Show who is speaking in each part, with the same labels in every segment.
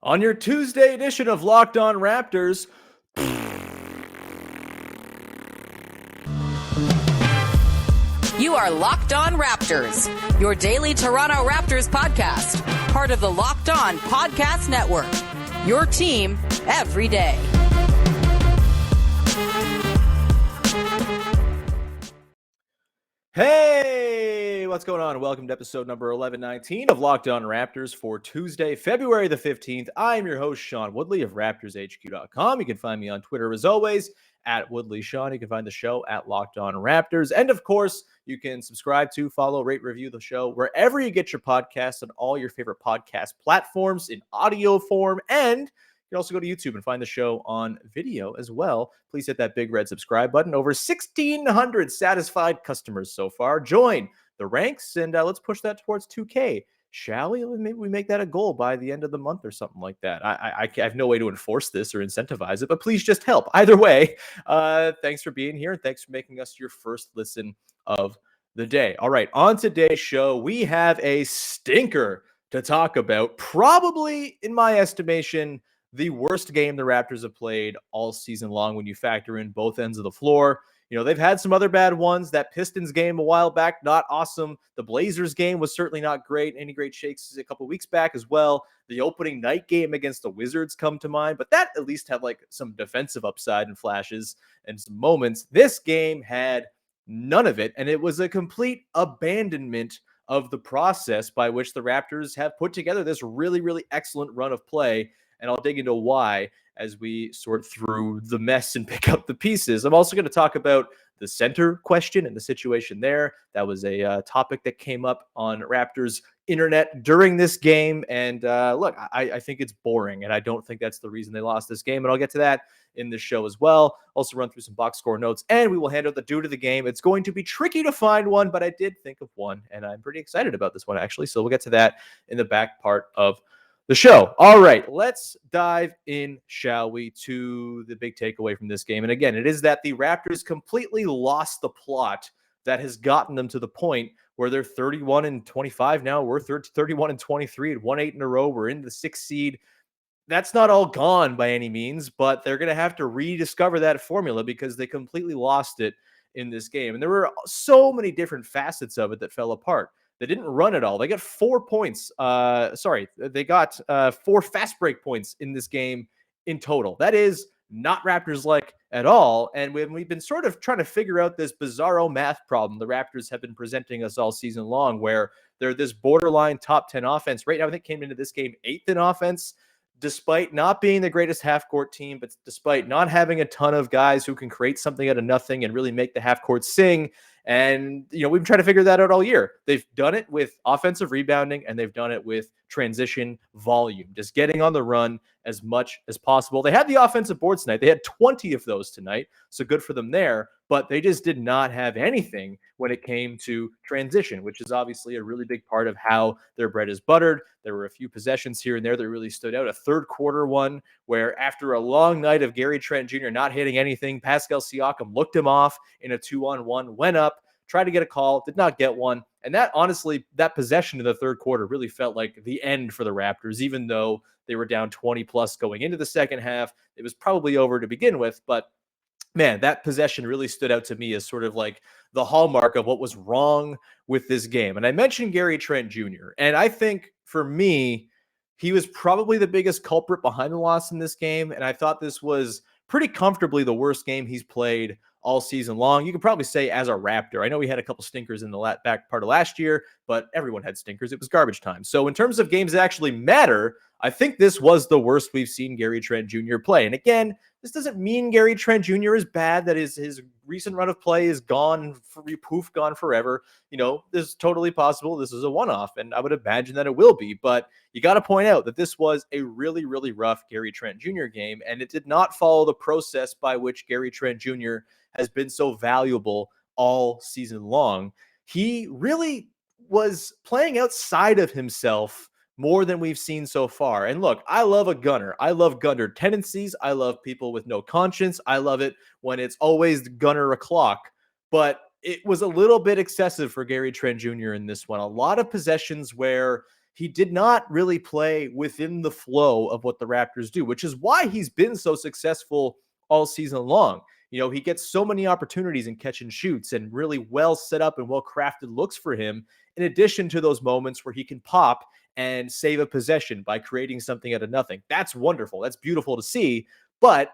Speaker 1: On your Tuesday edition of Locked On Raptors,
Speaker 2: you are Locked On Raptors, your daily Toronto Raptors podcast, part of the Locked On Podcast Network, your team every day.
Speaker 1: Hey, what's going on? Welcome to episode number 1119 of Locked On Raptors for Tuesday, February the 15th. I'm your host, Sean Woodley of RaptorsHQ.com. You can find me on Twitter as always at WoodleySean. You can find the show at Locked On Raptors. And of course, you can subscribe to, follow, rate, review the show wherever you get your podcasts on all your favorite podcast platforms in audio form. And you can also go to YouTube and find the show on video as well. Please hit that big red subscribe button. Over 1,600 satisfied customers so far. Join the ranks and let's push that towards 2K. Shall we? Maybe we make that a goal by the end of the month or something like that. I have no way to enforce this or incentivize it, but please just help. Either way, thanks for being here and thanks for making us your first listen of the day. All right, on today's show, we have a stinker to talk about. Probably, in my estimation, the worst game the Raptors have played all season long when you factor in both ends of the floor. You know, they've had some other bad ones. That Pistons game a while back, not awesome. The Blazers game was certainly not great. Any great shakes a couple weeks back as well. The opening night game against the Wizards come to mind, but that at least had like some defensive upside and flashes and some moments. This game had none of it, and it was a complete abandonment of the process by which the Raptors have put together this really, really excellent run of play. And I'll dig into why as we sort through the mess and pick up the pieces. I'm also going to talk about the center question and the situation there. That was a topic that came up on Raptors internet during this game. And look, I think it's boring, and I don't think that's the reason they lost this game. And I'll get to that in this show as well. Also run through some box score notes, and we will hand out the due to the game. It's going to be tricky to find one, but I did think of one, and I'm pretty excited about this one, actually. So we'll get to that in the back part of the show. All right, let's dive in, shall we, to the big takeaway from this game. And again, it is that the Raptors completely lost the plot that has gotten them to the point where they're 31-25 now. We're 31-23 and won 8 in a row. We're in the 6th seed. That's not all gone by any means, but they're going to have to rediscover that formula because they completely lost it in this game. And there were so many different facets of it that fell apart. They didn't run at all. They got 4 points. They got 4 fast break points in this game in total. That is not Raptors-like at all. And we've been sort of trying to figure out this bizarro math problem the Raptors have been presenting us all season long, where they're this borderline top 10 offense. Right now, I think came into this game 8th in offense, despite not being the greatest half-court team, but despite not having a ton of guys who can create something out of nothing and really make the half-court sing. And, you know, we've been trying to figure that out all year. They've done it with offensive rebounding, and they've done it with transition volume, just getting on the run as much as possible. They had the offensive boards tonight. They had 20 of those tonight, so good for them there. But they just did not have anything when it came to transition, which is obviously a really big part of how their bread is buttered. There were a few possessions here and there that really stood out. A third quarter one where after a long night of Gary Trent Jr. not hitting anything, Pascal Siakam looked him off in a 2-on-1, went up, tried to get a call, did not get one. And that, honestly, that possession in the third quarter really felt like the end for the Raptors, even though they were down 20 plus going into the second half. It was probably over to begin with, but man, that possession really stood out to me as sort of like the hallmark of what was wrong with this game. And I mentioned Gary Trent Jr., and I think for me, he was probably the biggest culprit behind the loss in this game. And I thought this was pretty comfortably the worst game he's played all season long. You could probably say as a Raptor. I know we had a couple stinkers in the back part of last year, but everyone had stinkers. It was garbage time. So in terms of games that actually matter, I think this was the worst we've seen Gary Trent Jr. play. And again, this doesn't mean Gary Trent Jr. is bad, that his recent run of play is gone, gone forever. You know, this is totally possible. This is a one-off, and I would imagine that it will be. But you got to point out that this was a really, really rough Gary Trent Jr. game, and it did not follow the process by which Gary Trent Jr. has been so valuable all season long. He really was playing outside of himself more than we've seen so far. And look, I love a gunner. I love gunner tendencies. I love people with no conscience. I love it when it's always the gunner o'clock. But it was a little bit excessive for Gary Trent Jr. in this one. A lot of possessions where he did not really play within the flow of what the Raptors do, which is why he's been so successful all season long. He gets so many opportunities in catch and shoots and really well set up and well crafted looks for him, in addition to those moments where he can pop and save a possession by creating something out of nothing. That's wonderful. That's beautiful to see. But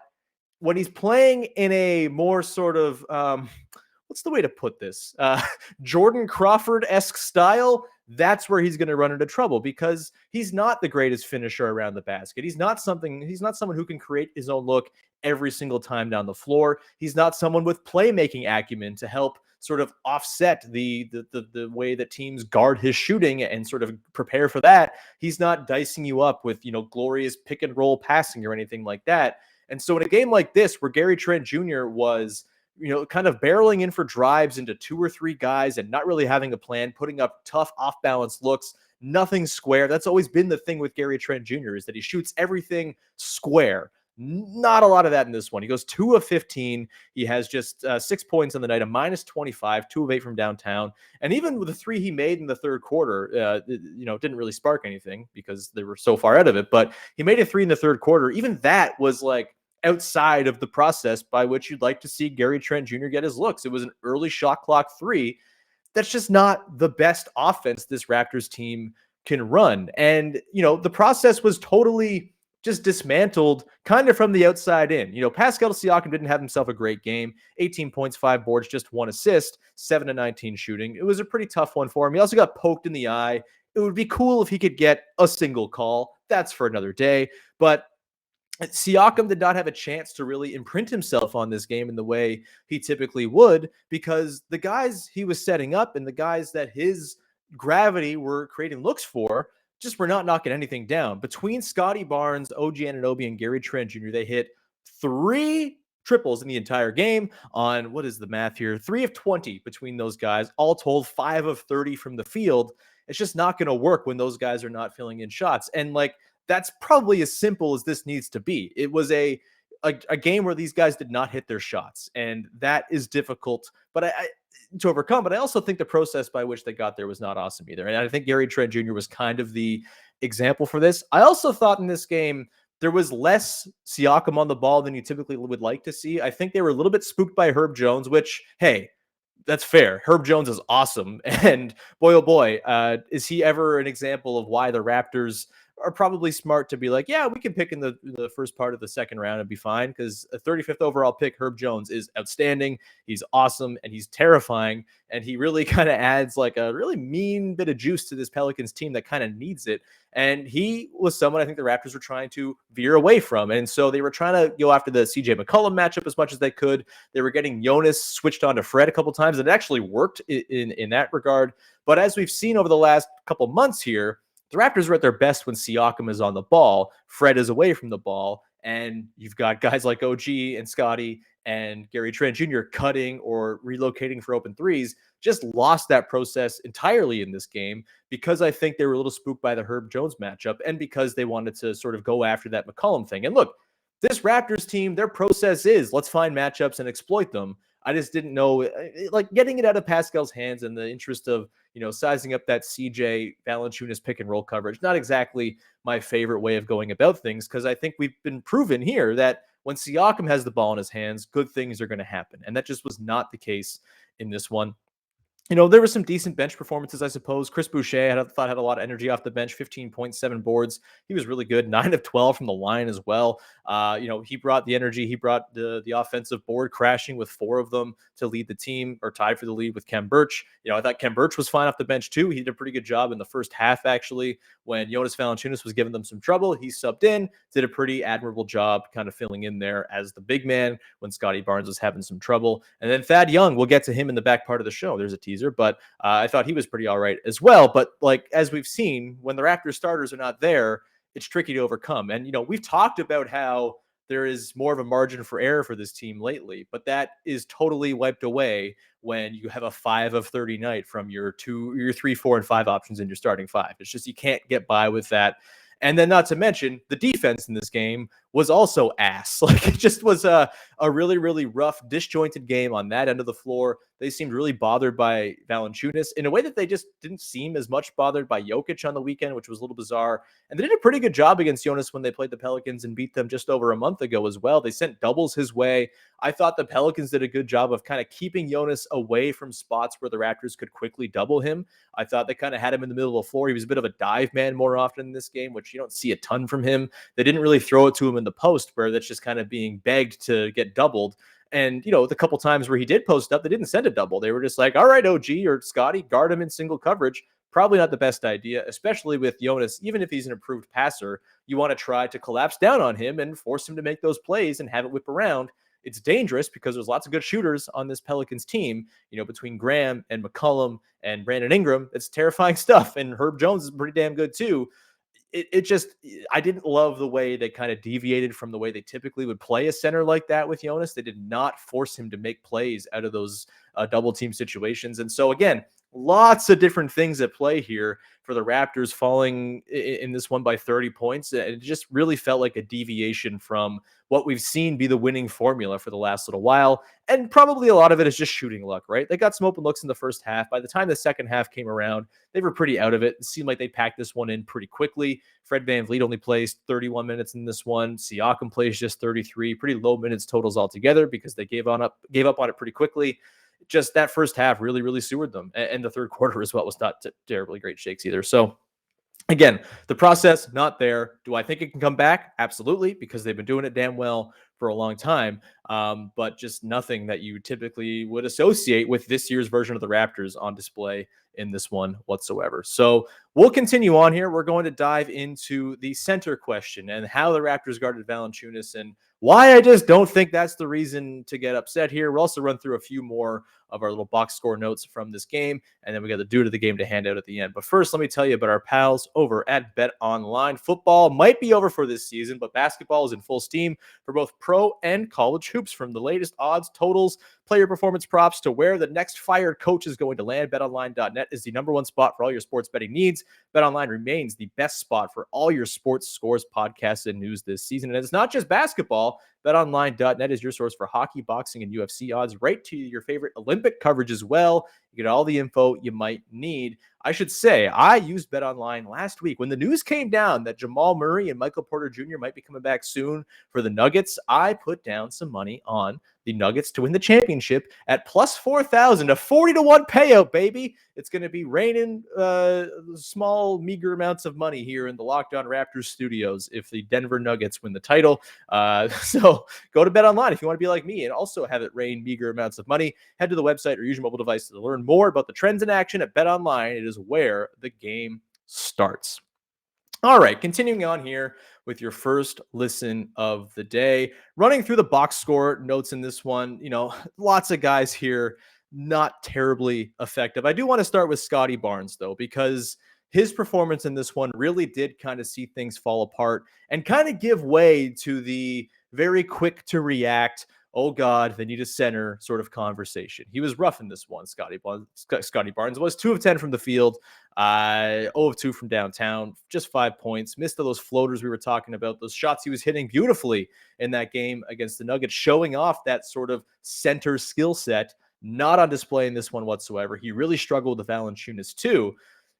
Speaker 1: when he's playing in a more sort of, what's the way to put this? Jordan Crawford-esque style, that's where he's going to run into trouble because he's not the greatest finisher around the basket. He's not someone who can create his own look every single time down the floor. He's not someone with playmaking acumen to help sort of offset the way that teams guard his shooting and sort of prepare for that. He's not dicing you up with, glorious pick and roll passing or anything like that. And so in a game like this, where Gary Trent Jr. was, kind of barreling in for drives into 2 or 3 guys and not really having a plan, putting up tough off-balance looks, nothing square. That's always been the thing with Gary Trent Jr. is that he shoots everything square. Not a lot of that in this one. He goes 2 of 15. He has just 6 points on the night, a -25, 2 of 8 from downtown. And even with the 3 he made in the third quarter, didn't really spark anything because they were so far out of it. But he made a 3 in the third quarter. Even that was like outside of the process by which you'd like to see Gary Trent Jr. get his looks. It was an early shot clock 3. That's just not the best offense this Raptors team can run. And, the process was totally just dismantled kind of from the outside in. Pascal Siakam didn't have himself a great game. 18 points, 5 boards, just 1 assist, 7 to 19 shooting. It was a pretty tough one for him. He also got poked in the eye. It would be cool if he could get a single call. That's for another day. But Siakam did not have a chance to really imprint himself on this game in the way he typically would because the guys he was setting up and the guys that his gravity were creating looks for just were not knocking anything down. Between Scotty Barnes, OG Anunoby, and Gary Trent Jr., they hit 3 triples in the entire game on, what is the math here? 3 of 20 between those guys. All told, 5 of 30 from the field. It's just not going to work when those guys are not filling in shots. And that's probably as simple as this needs to be. It was a game where these guys did not hit their shots, and that is difficult to overcome. But I also think the process by which they got there was not awesome either. And I think Gary Trent Jr. was kind of the example for this. I also thought in this game there was less Siakam on the ball than you typically would like to see. I think they were a little bit spooked by Herb Jones, which, hey, that's fair. Herb Jones is awesome. And boy, oh boy, is he ever an example of why the Raptors are probably smart to be like, yeah, we can pick in the first part of the second round and be fine, because a 35th overall pick, Herb Jones, is outstanding. He's awesome and he's terrifying, and he really kind of adds like a really mean bit of juice to this Pelicans team that kind of needs it. And he was someone I think the Raptors were trying to veer away from. And so they were trying to go after the CJ McCollum matchup as much as they could. They were getting Jonas switched on to Fred a couple times, and it actually worked in that regard. But as we've seen over the last couple months here, the Raptors are at their best when Siakam is on the ball, Fred is away from the ball, and you've got guys like OG and Scottie and Gary Trent Jr. cutting or relocating for open threes. Just lost that process entirely in this game because I think they were a little spooked by the Herb Jones matchup and because they wanted to sort of go after that McCollum thing. And look, this Raptors team, their process is let's find matchups and exploit them. I just didn't know, like, getting it out of Pascal's hands in the interest of, sizing up that CJ Valanciunas pick and roll coverage. Not exactly my favorite way of going about things, because I think we've been proven here that when Siakam has the ball in his hands, good things are going to happen. And that just was not the case in this one. There were some decent bench performances, I suppose. Chris Boucher, I thought, had a lot of energy off the bench, 15.7 boards. He was really good, 9 of 12 from the line as well. He brought the energy. He brought the offensive board crashing with 4 of them to lead the team, or tied for the lead with Khem Birch. I thought Khem Birch was fine off the bench too. He did a pretty good job in the first half, actually. When Jonas Valanciunas was giving them some trouble, he subbed in, did a pretty admirable job kind of filling in there as the big man when Scotty Barnes was having some trouble. And then Thad Young, we'll get to him in the back part of the show. There's a teaser, but I thought he was pretty all right as well. But as we've seen, when the Raptors starters are not there, it's tricky to overcome. And, we've talked about how there is more of a margin for error for this team lately, but that is totally wiped away when you have a 5 of 30 night from your 3, 4, and 5 options in your starting 5. It's just, you can't get by with that. And then not to mention the defense in this game was also ass. Like, it just was a really, really rough, disjointed game on that end of the floor. They seemed really bothered by Valanciunas in a way that they just didn't seem as much bothered by Jokic on the weekend, which was a little bizarre. And they did a pretty good job against Jonas when they played the Pelicans and beat them just over a month ago as well. They sent doubles his way. I thought the Pelicans did a good job of kind of keeping Jonas away from spots where the Raptors could quickly double him. I thought they kind of had him in the middle of the floor. He was a bit of a dive man more often in this game, which you don't see a ton from him. They didn't really throw it to him in the post where that's just kind of being begged to get doubled. And, the couple times where he did post up, they didn't send a double. They were just like, all right, OG or Scotty, guard him in single coverage. Probably not the best idea, especially with Jonas. Even if he's an improved passer, you want to try to collapse down on him and force him to make those plays and have it whip around. It's dangerous because there's lots of good shooters on this Pelicans team, between Graham and McCollum and Brandon Ingram. It's terrifying stuff. And Herb Jones is pretty damn good too. I didn't love the way they kind of deviated from the way they typically would play a center like that with Jonas. They did not force him to make plays out of those double team situations. And so again, lots of different things at play here for the Raptors falling in this one by 30 points. It just really felt like a deviation from what we've seen be the winning formula for the last little while. And probably a lot of it is just shooting luck, right? They got some open looks in the first half. By the time the second half came around, they were pretty out of it. It seemed like they packed this one in pretty quickly. Fred VanVleet only plays 31 minutes in this one. Siakam plays just 33, pretty low minutes totals altogether because they gave up on it pretty quickly. Just that first half really, really sewered them. And the third quarter as well was not terribly great shakes either. So again, the process, not there. Do I think it can come back? Absolutely, because they've been doing it damn well for a long time. But just nothing that you typically would associate with this year's version of the Raptors on display in this one whatsoever. So we'll continue on here. We're going to dive into the center question and how the Raptors guarded Valanciunas and why I just don't think that's the reason to get upset here. We'll also run through a few more of our little box score notes from this game, and then we got the due to the game to hand out at the end. But first, let me tell you about our pals over at Bet Online. Football might be over for this season, but basketball is in full steam for both pro and college hoops. From the latest odds, totals, player performance props to where the next fired coach is going to land, betonline.net is the number one spot for all your sports betting needs. BetOnline remains the best spot for all your sports scores, podcasts, and news this season. And it's not just basketball. BetOnline.net is your source for hockey, boxing, and UFC odds, right to your favorite Olympic coverage as well. You get all the info you might need. I should say, I used BetOnline last week. When the news came down that Jamal Murray and Michael Porter Jr. might be coming back soon for the Nuggets, I put down some money on the Nuggets to win the championship at plus 4,000, a 40-1 payout, baby. It's going to be raining small, meager amounts of money here in the Locked On Raptors studios if the Denver Nuggets win the title. So go to BetOnline if you want to be like me and also have it rain meager amounts of money. Head to the website or use your mobile device to learn more about the trends in action at BetOnline. It is where the game starts. All right, continuing on here with your first listen of the day. Running through the box score notes in this one, lots of guys here not terribly effective. I do want to start with Scotty Barnes, though, because his performance in this one really did kind of see things fall apart and kind of give way to the very quick to react, oh God, they need a center sort of conversation. He was rough in this one. Scotty Barnes was 2 of 10 from the field, 0 of 2 from downtown, just 5 points. Missed those floaters we were talking about, those shots he was hitting beautifully in that game against the Nuggets, showing off that sort of center skill set, not on display in this one whatsoever. He really struggled with Valanciunas too.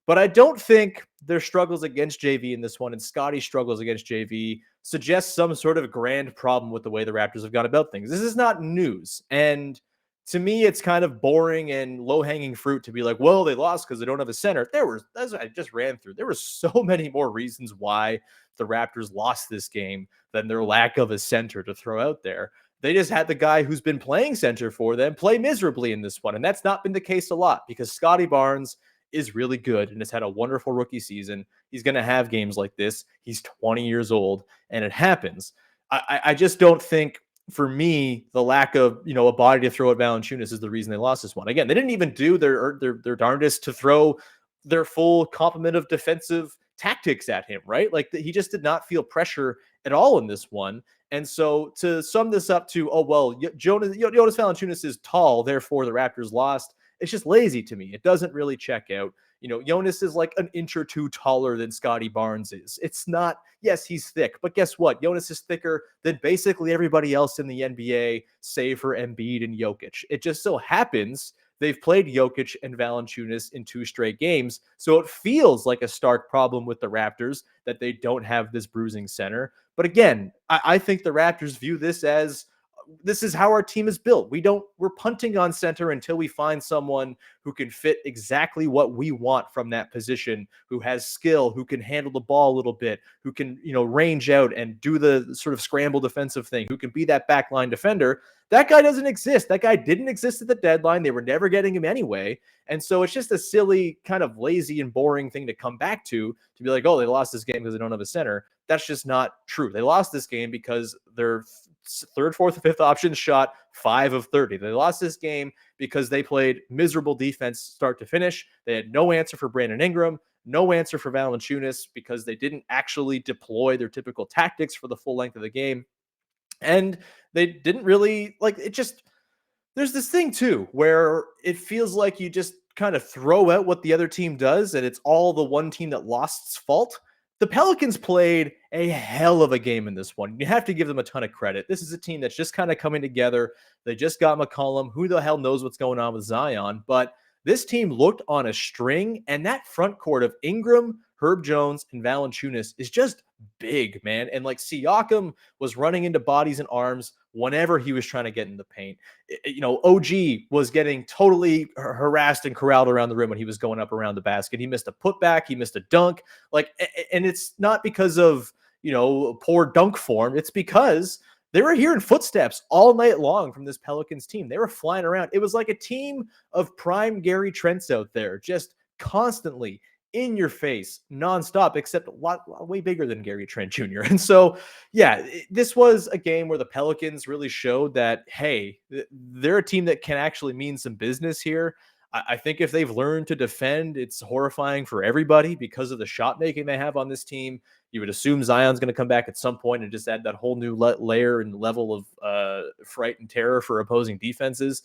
Speaker 1: But I don't think their struggles against JV in this one and Scotty's struggles against JV suggests some sort of grand problem with the way the Raptors have gone about things. This is not news. And to me, it's kind of boring and low-hanging fruit to be like, well, they lost because they don't have a center. As I just ran through, there were so many more reasons why the Raptors lost this game than their lack of a center to throw out there. They just had the guy who's been playing center for them play miserably in this one. And that's not been the case a lot because Scotty Barnes is really good and has had a wonderful rookie season. He's going to have games like this. He's 20 years old and it happens. I just don't think, for me, the lack of, a body to throw at Valanciunas is the reason they lost this one. Again, they didn't even do their darndest to throw their full complement of defensive tactics at him, right? Like he just did not feel pressure at all in this one. And so to sum this up to, Jonas Valanciunas is tall, therefore the Raptors lost. It's just lazy to me. It doesn't really check out. Jonas is like an inch or two taller than Scotty Barnes is. It's not, yes, he's thick, but guess what? Jonas is thicker than basically everybody else in the NBA, save for Embiid and Jokic. It just so happens they've played Jokic and Valanciunas in 2 straight games, so it feels like a stark problem with the Raptors that they don't have this bruising center. But again, I think the Raptors view this as this is how our team is built. We're punting on center until we find someone who can fit exactly what we want from that position, who has skill, who can handle the ball a little bit, who can, range out and do the sort of scramble defensive thing, who can be that backline defender. That guy doesn't exist. That guy didn't exist at the deadline. They were never getting him anyway. And so it's just a silly, kind of lazy and boring thing to come back to be like, oh, they lost this game because they don't have a center. That's just not true. They lost this game because their third, fourth, and fifth options shot 5 of 30. They lost this game because they played miserable defense start to finish. They had no answer for Brandon Ingram, no answer for Valanciunas because they didn't actually deploy their typical tactics for the full length of the game. And they didn't really there's this thing too, where it feels like you just kind of throw out what the other team does and it's all the one team that lost's fault. The Pelicans played a hell of a game in this one. You have to give them a ton of credit. This is a team that's just kind of coming together. They just got McCollum. Who the hell knows what's going on with Zion? But this team looked on a string, and that front court of Ingram, Herb Jones, and Valanciunas is just big, man. And like Siakam was running into bodies and arms whenever he was trying to get in the paint. OG was getting totally harassed and corralled around the rim when he was going up around the basket. He missed a putback. He missed a dunk. And it's not because of, poor dunk form. It's because they were hearing footsteps all night long from this Pelicans team. They were flying around. It was like a team of prime Gary Trents out there, just constantly in your face, nonstop, except a lot way bigger than Gary Trent Jr. And so, yeah, this was a game where the Pelicans really showed that, hey, they're a team that can actually mean some business here. I think if they've learned to defend, it's horrifying for everybody because of the shot making they have on this team. You would assume Zion's going to come back at some point and just add that whole new layer and level of fright and terror for opposing defenses.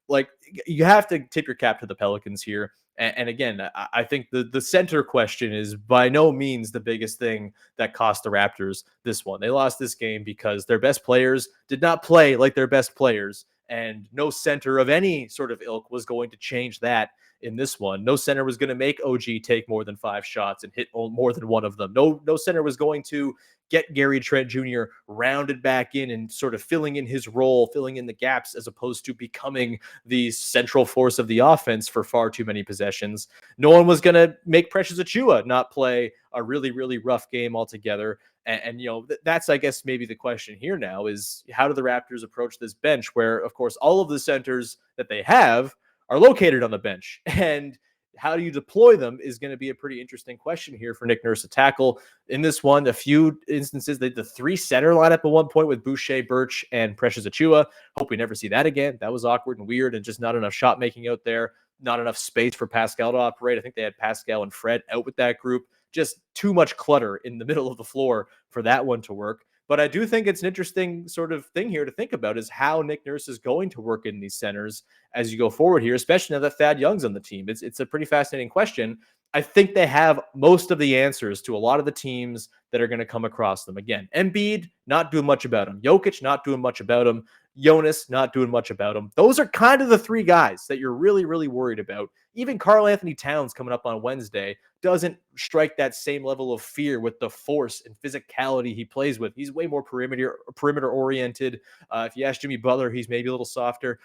Speaker 1: Like, you have to tip your cap to the Pelicans here. And again, I think the center question is by no means the biggest thing that cost the Raptors this one. They lost this game because their best players did not play like their best players, and no center of any sort of ilk was going to change that in this one. No center was going to make OG take more than 5 shots and hit more than one of them. No center was going to get Gary Trent Jr. rounded back in and sort of filling in his role, filling in the gaps, as opposed to becoming the central force of the offense for far too many possessions. No one was going to make Precious Achiuwa not play a really, really rough game altogether. And that's, I guess, maybe the question here now is, how do the Raptors approach this bench where, of course, all of the centers that they have are located on the bench? And how do you deploy them is going to be a pretty interesting question here for Nick Nurse to tackle. In this one, a few instances, the 3 center lineup at one point with Boucher, Birch, and Precious Achiuwa. Hope we never see that again. That was awkward and weird and just not enough shot making out there. Not enough space for Pascal to operate. I think they had Pascal and Fred out with that group. Just too much clutter in the middle of the floor for that one to work. But I do think it's an interesting sort of thing here to think about is how Nick Nurse is going to work in these centers as you go forward here, especially now that Thad Young's on the team. It's a pretty fascinating question. I think they have most of the answers to a lot of the teams that are going to come across them. Again, Embiid, not doing much about him. Jokic, not doing much about him. Jonas, not doing much about him. Those are kind of the 3 guys that you're really, really worried about. Even Karl Anthony Towns coming up on Wednesday doesn't strike that same level of fear with the force and physicality he plays with. He's way more perimeter oriented. If you ask Jimmy Butler, he's maybe a little softer.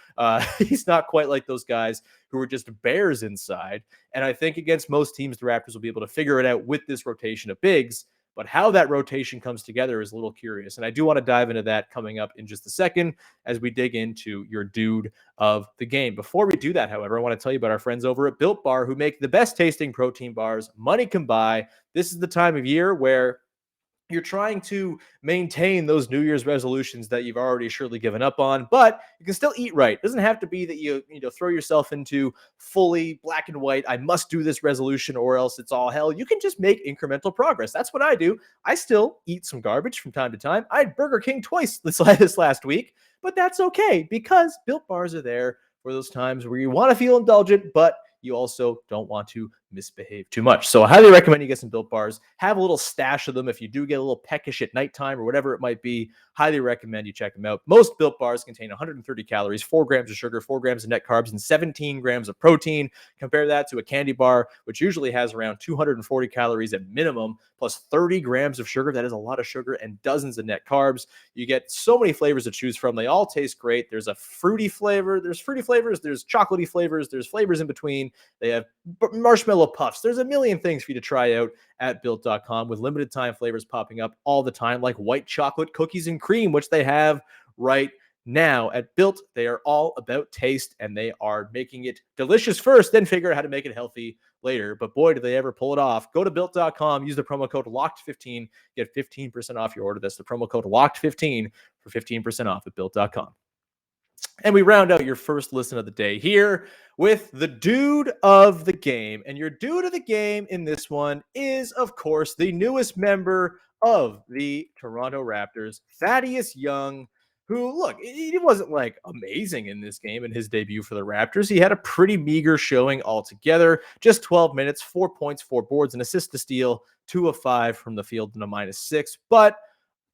Speaker 1: He's not quite like those guys who are just bears inside. And I think against most teams, the Raptors will be able to figure it out with this rotation of bigs. But how that rotation comes together is a little curious. And I do want to dive into that coming up in just a second as we dig into your dude of the game. Before we do that, however, I want to tell you about our friends over at Built Bar, who make the best tasting protein bars money can buy. This is the time of year where you're trying to maintain those New Year's resolutions that you've already surely given up on, but you can still eat right. It doesn't have to be that you throw yourself into fully black and white, I must do this resolution or else it's all hell. You can just make incremental progress. That's what I do. I still eat some garbage from time to time. I had Burger King twice this last week, but that's okay because Built Bars are there for those times where you want to feel indulgent, but you also don't want to misbehave too much. So I highly recommend you get some Built Bars. Have a little stash of them if you do get a little peckish at nighttime or whatever it might be. Highly recommend you check them out. Most Built Bars contain 130 calories, 4 grams of sugar, 4 grams of net carbs, and 17 grams of protein. Compare that to a candy bar, which usually has around 240 calories at minimum, plus 30 grams of sugar. That is a lot of sugar, and dozens of net carbs. You get so many flavors to choose from. They all taste great. There's a fruity flavor. There's fruity flavors. There's chocolatey flavors. There's flavors in between. They have marshmallow puffs. There's a million things for you to try out at built.com with limited time flavors popping up all the time, like white chocolate cookies and cream, which they have right now at Built. They are all about taste, and they are making it delicious first, then figure out how to make it healthy later. But boy, do they ever pull it off. Go to built.com, use the promo code LOCKED15, get 15% off your order. That's the promo code LOCKED15 for 15% off at built.com. And we round out your first listen of the day here with the dude of the game. And your dude of the game in this one is, of course, the newest member of the Toronto Raptors, Thaddeus Young, who, look, he wasn't like amazing in this game in his debut for the Raptors. He had a pretty meager showing altogether, just 12 minutes, 4 points, 4 boards, an assist to steal, 2 of 5 from the field and a -6. But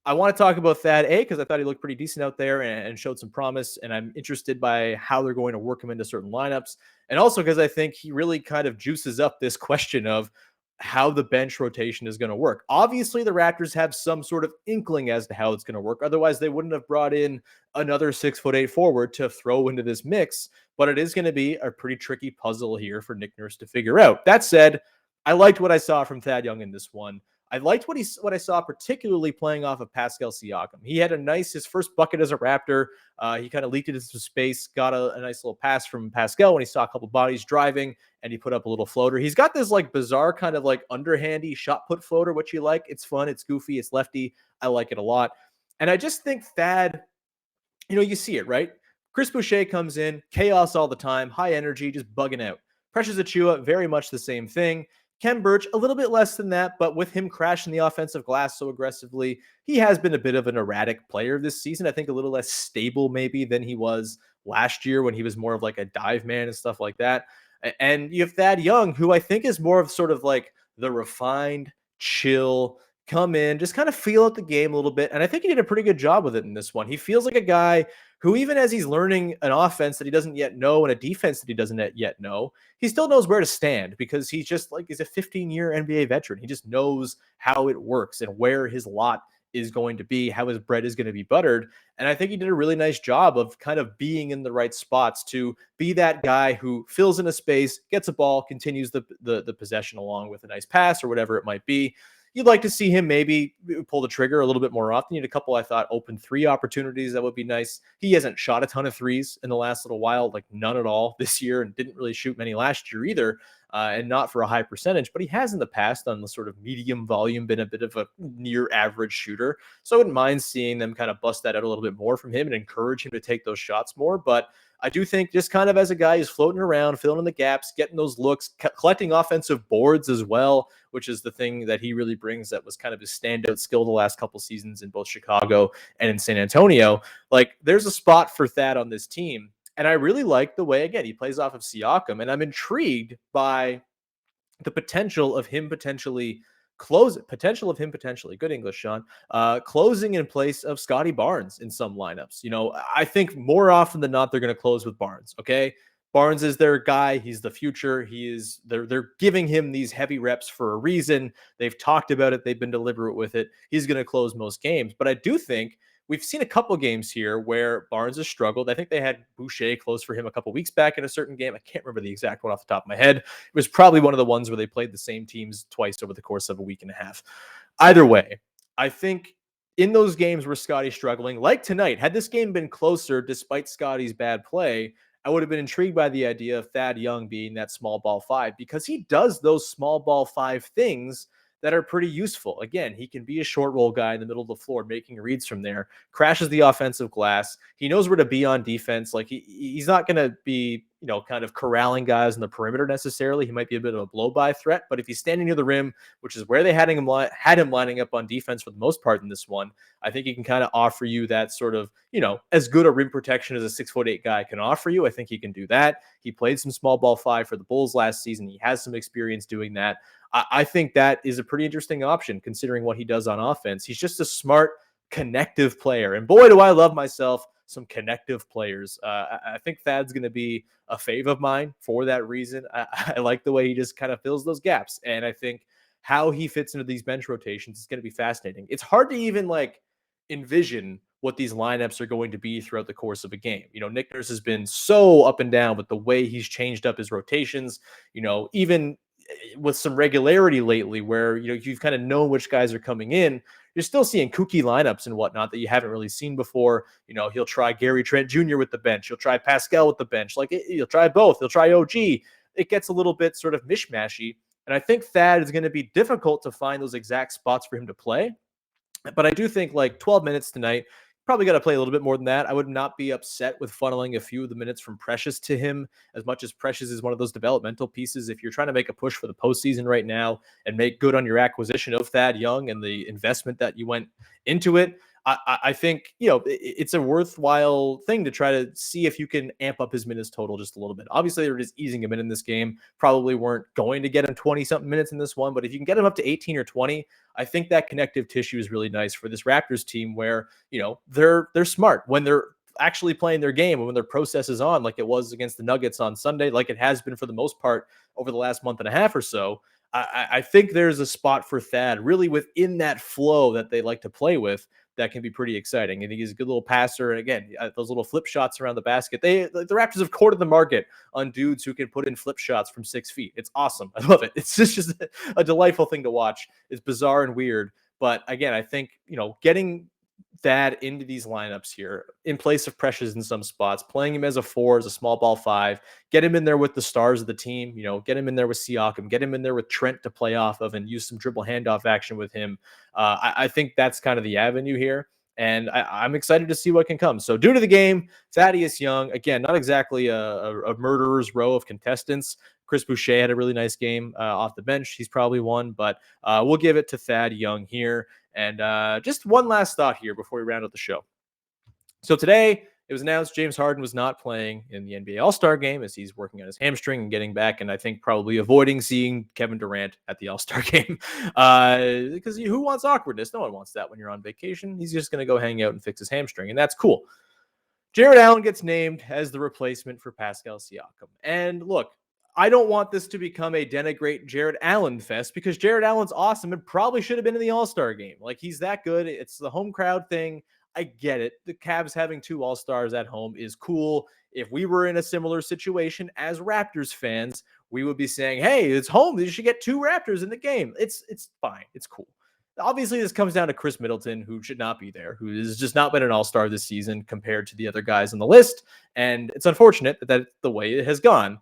Speaker 1: I want to talk about Thad, because I thought he looked pretty decent out there and showed some promise, and I'm interested by how they're going to work him into certain lineups. And also because I think he really kind of juices up this question of how the bench rotation is going to work. Obviously, the Raptors have some sort of inkling as to how it's going to work. Otherwise, they wouldn't have brought in another 6'8" forward to throw into this mix. But it is going to be a pretty tricky puzzle here for Nick Nurse to figure out. That said, I liked what I saw from Thad Young in this one. I liked what I saw, particularly playing off of Pascal Siakam. He had his first bucket as a Raptor. He kind of leaked it into some space, got a nice little pass from Pascal when he saw a couple bodies driving, and he put up a little floater. He's got this like bizarre kind of like underhandy shot put floater, which you like. It's fun. It's goofy. It's lefty. I like it a lot. And I just think Thad, you see it, right? Chris Boucher comes in, chaos all the time, high energy, just bugging out. Precious Achiuwa, very much the same thing. Ken Birch, a little bit less than that, but with him crashing the offensive glass so aggressively, he has been a bit of an erratic player this season. I think a little less stable maybe than he was last year when he was more of like a dive man and stuff like that. And you have Thad Young, who I think is more of sort of like the refined, chill, come in, just kind of feel out the game a little bit. And I think he did a pretty good job with it in this one. He feels like a guy who, even as he's learning an offense that he doesn't yet know and a defense that he doesn't yet know, he still knows where to stand because he's just like, he's a 15-year NBA veteran. He just knows how it works and where his lot is going to be, how his bread is going to be buttered. And I think he did a really nice job of kind of being in the right spots to be that guy who fills in a space, gets a ball, continues the possession along with a nice pass or whatever it might be. You'd like to see him maybe pull the trigger a little bit more often. He had a couple, I thought, open 3 opportunities. That would be nice. He hasn't shot a ton of threes in the last little while, like none at all this year, and didn't really shoot many last year either, and not for a high percentage. But he has in the past on the sort of medium volume been a bit of a near average shooter. So I wouldn't mind seeing them kind of bust that out a little bit more from him and encourage him to take those shots more. But I do think just kind of as a guy who's floating around, filling in the gaps, getting those looks, collecting offensive boards as well, which is the thing that he really brings that was kind of his standout skill the last couple seasons in both Chicago and in San Antonio. Like, there's a spot for Thad on this team. And I really like the way, again, he plays off of Siakam. And I'm intrigued by the potential of him potentially good English, Sean, closing in place of Scotty Barnes in some lineups. I think more often than not, they're going to close with Barnes. Okay. Barnes is their guy. He's the future. They're giving him these heavy reps for a reason. They've talked about it. They've been deliberate with it. He's going to close most games, but I do think we've seen a couple games here where Barnes has struggled. I think they had Boucher close for him a couple weeks back in a certain game. I can't remember the exact one off the top of my head. It was probably one of the ones where they played the same teams twice over the course of a week and a half. Either way, I think in those games where Scottie's struggling, like tonight, had this game been closer despite Scottie's bad play, I would have been intrigued by the idea of Thad Young being that small ball 5 because he does those small ball 5 things that are pretty useful. Again, he can be a short roll guy in the middle of the floor, making reads from there, crashes the offensive glass. He knows where to be on defense. Like he's not going to be, kind of corralling guys on the perimeter necessarily. He might be a bit of a blow-by threat, but if he's standing near the rim, which is where they had him lining up on defense for the most part in this one, I think he can kind of offer you that sort of, as good a rim protection as a 6'8" guy can offer you. I think he can do that. He played some small ball 5 for the Bulls last season. He has some experience doing that. I think that is a pretty interesting option considering what he does on offense. He's just a smart, connective player. And boy, do I love myself some connective players. I think Thad's going to be a fave of mine for that reason. I like the way he just kind of fills those gaps. And I think how he fits into these bench rotations is going to be fascinating. It's hard to even envision what these lineups are going to be throughout the course of a game. Nick Nurse has been so up and down with the way he's changed up his rotations, even with some regularity lately where, you've kind of known which guys are coming in. You're still seeing kooky lineups and whatnot that you haven't really seen before. He'll try Gary Trent Jr. with the bench. He'll try Pascal with the bench. He'll try both. He'll try OG. It gets a little bit sort of mishmashy. And I think Thad is going to be difficult to find those exact spots for him to play. But I do think 12 minutes tonight, probably got to play a little bit more than that. I would not be upset with funneling a few of the minutes from Precious to him, as much as Precious is one of those developmental pieces. If you're trying to make a push for the postseason right now and make good on your acquisition of Thad Young and the investment that you went into it, I think, it's a worthwhile thing to try to see if you can amp up his minutes total just a little bit. Obviously, they're just easing him in this game. Probably weren't going to get him 20-something minutes in this one, but if you can get him up to 18 or 20, I think that connective tissue is really nice for this Raptors team where, they're smart when they're actually playing their game and when their process is on, like it was against the Nuggets on Sunday, like it has been for the most part over the last month and a half or so. I think there's a spot for Thad really within that flow that they like to play with that can be pretty exciting. I think he's a good little passer. And again, those little flip shots around the basket. The Raptors have courted the market on dudes who can put in flip shots from 6 feet. It's awesome. I love it. It's just a delightful thing to watch. It's bizarre and weird. But again, I think, getting Thad into these lineups here in place of Precious in some spots, playing him as a 4, as a small ball 5, get him in there with the stars of the team, get him in there with Siakam, get him in there with Trent to play off of and use some dribble handoff action with him. I think that's kind of the avenue here. And I'm excited to see what can come. So due to the game, Thaddeus Young, again, not exactly a murderer's row of contestants. Chris Boucher had a really nice game off the bench. He's probably one, but we'll give it to Thad Young here. And just one last thought here before we round out the show. So today it was announced James Harden was not playing in the NBA All-Star game as he's working on his hamstring and getting back, and I think probably avoiding seeing Kevin Durant at the All-Star game because who wants awkwardness? No one wants that when you're on vacation. He's just going to go hang out and fix his hamstring, and that's cool. Jarrett Allen gets named as the replacement for Pascal Siakam. And look, I don't want this to become a denigrate Jarrett Allen fest because Jarrett Allen's awesome and probably should have been in the All-Star game. He's that good. It's the home crowd thing. I get it. The Cavs having 2 All-Stars at home is cool. If we were in a similar situation as Raptors fans, we would be saying, hey, it's home. You should get 2 Raptors in the game. It's fine. It's cool. Obviously, this comes down to Chris Middleton, who should not be there, who has just not been an all-star this season compared to the other guys on the list. And it's unfortunate that that's the way it has gone.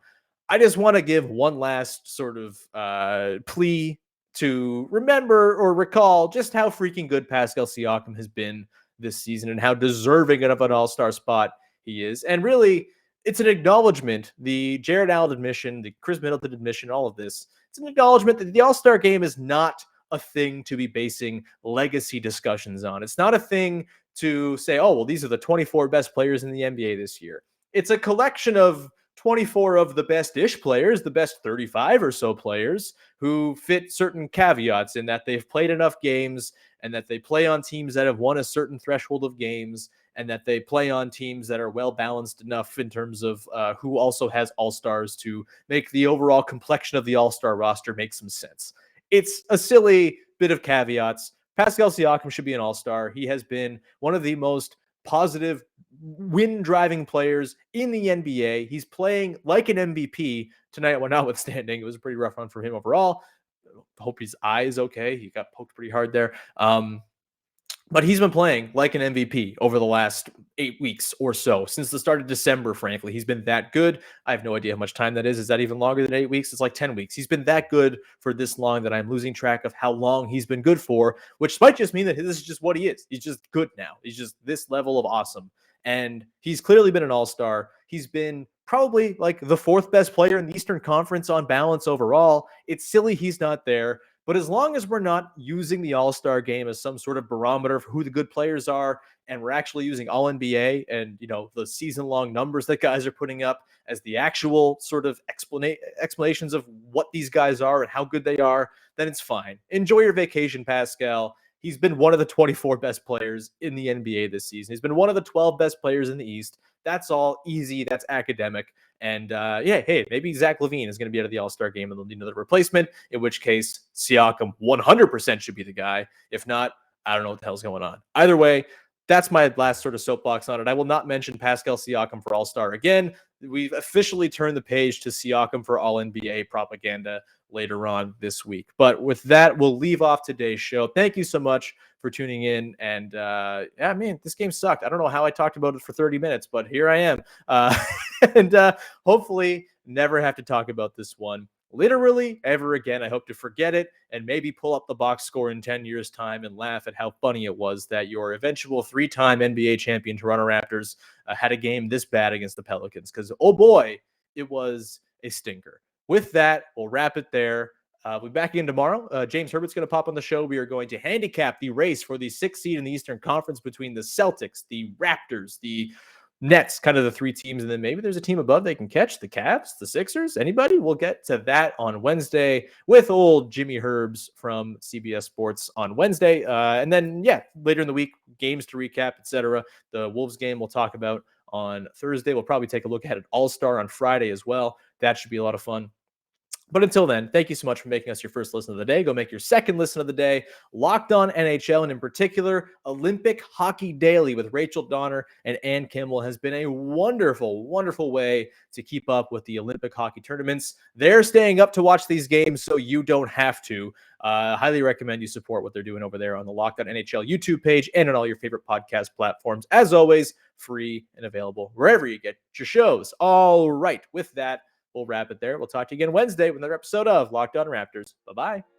Speaker 1: I just want to give one last sort of plea to remember or recall just how freaking good Pascal Siakam has been this season and how deserving of an all-star spot he is. And really, it's an acknowledgement, the Jarrett Allen admission, the Chris Middleton admission, all of this, it's an acknowledgement that the all-star game is not a thing to be basing legacy discussions on. It's not a thing to say, oh, well, these are the 24 best players in the NBA this year. It's a collection of 24 of the best-ish players, the best 35 or so players who fit certain caveats in that they've played enough games and that they play on teams that have won a certain threshold of games and that they play on teams that are well-balanced enough in terms of who also has all-stars to make the overall complexion of the all-star roster make some sense. It's a silly bit of caveats. Pascal Siakam should be an all-star. He has been one of the most positive win-driving players in the NBA. He's playing like an MVP tonight, well, notwithstanding. It was a pretty rough run for him overall. Hope his eye is okay. He got poked pretty hard there. But he's been playing like an MVP over the last 8 weeks or so. Since the start of December, frankly, he's been that good. I have no idea how much time that is. Is that even longer than 8 weeks? It's like 10 weeks. He's been that good for this long that I'm losing track of how long he's been good for, which might just mean that this is just what he is. He's just good now. He's just this level of awesome. And he's clearly been an all-star. He's been probably like the fourth best player in the Eastern Conference on balance overall. It's silly he's not there. But as long as we're not using the All-Star game as some sort of barometer for who the good players are, and we're actually using All NBA and the season-long numbers that guys are putting up as the actual sort of explanations of what these guys are and how good they are, then it's fine. Enjoy your vacation, Pascal. He's been one of the 24 best players in the NBA this season. He's been one of the 12 best players in the East. That's all easy. That's academic. And hey, maybe Zach LaVine is going to be out of the All-Star game and they'll need another replacement, in which case Siakam 100% should be the guy. If not, I don't know what the hell's going on. Either way, that's my last sort of soapbox on it. I will not mention Pascal Siakam for All-Star again. We've officially turned the page to Siakam for All-NBA propaganda later on this week. But with that, we'll leave off today's show. Thank you so much for tuning in. And this game sucked. I don't know how I talked about it for 30 minutes, but here I am. And hopefully never have to talk about this one literally ever again. I hope to forget it and maybe pull up the box score in 10 years' time and laugh at how funny it was that your eventual 3-time NBA champion Toronto Raptors had a game this bad against the Pelicans, because, oh boy, it was a stinker. With that, we'll wrap it there. We'll be back again tomorrow. James Herbert's going to pop on the show. We are going to handicap the race for the 6th seed in the Eastern Conference between the Celtics, the Raptors, the Nets, kind of the 3 teams, and then maybe there's a team above they can catch, the Cavs, the Sixers, anybody. We'll get to that on Wednesday with old Jimmy Herbs from CBS Sports on Wednesday. And then, later in the week, games to recap, etc. The Wolves game we'll talk about on Thursday. We'll probably take a look at an All-Star on Friday as well. That should be a lot of fun. But until then, thank you so much for making us your first listen of the day. Go make your second listen of the day. Locked On NHL, and in particular, Olympic Hockey Daily with Rachel Donner and Ann Kimball has been a wonderful, wonderful way to keep up with the Olympic hockey tournaments. They're staying up to watch these games, so you don't have to. Highly recommend you support what they're doing over there on the Locked On NHL YouTube page and on all your favorite podcast platforms. As always, free and available wherever you get your shows. All right, with that, we'll wrap it there. We'll talk to you again Wednesday with another episode of Locked On Raptors. Bye-bye.